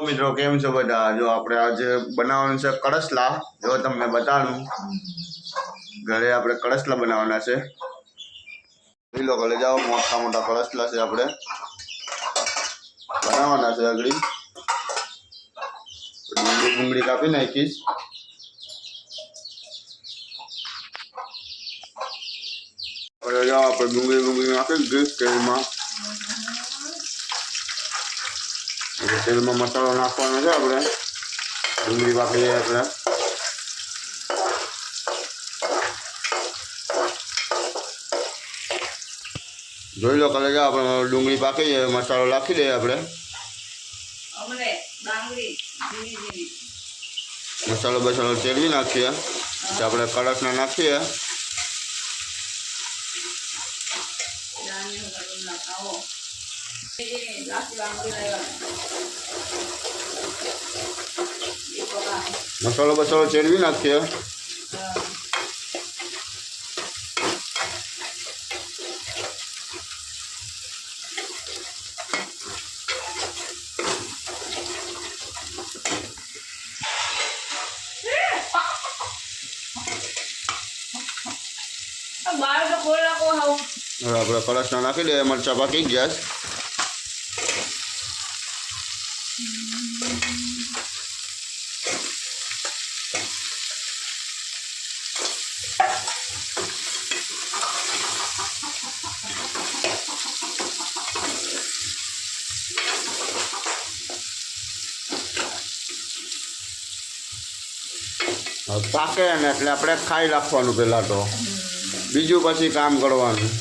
મિત્રો કેમ છો બધા? જો આપણે આજે બનાવવાનું છે કળસલા. જો તમને બતાવું ઘરે આપણે કળસલા બનાવવાના છે. લીલો લઈ જાઓ, મોટા મોટા કળસલા છે આપણે બનાવવાના છે. આગળ ડુંગળી કાપી નાખીશ. આપણે ડુંગળી નાખી દીધી તેલમાં. તેલમાં મસાલો નાખવાનો છે. આપણે ડુંગળી પાકી જાય આપણે જોઈ લો કલે આપણે ડુંગળી પાકી જાય, મસાલો નાખી દઈએ. આપણે મસાલો બસાલો ચેરવી નાખીએ. આપણે કળસના નાખીએ. મસાલો બસાલો ચેરવી નાખીએ. આપણે કળસના નાખી દઈએ. મરચા પાકી ગયા. પાકે ને એટલે આપણે ખાઈ રાખવાનું પહેલાં તો, બીજું પછી કામ કરવાનું.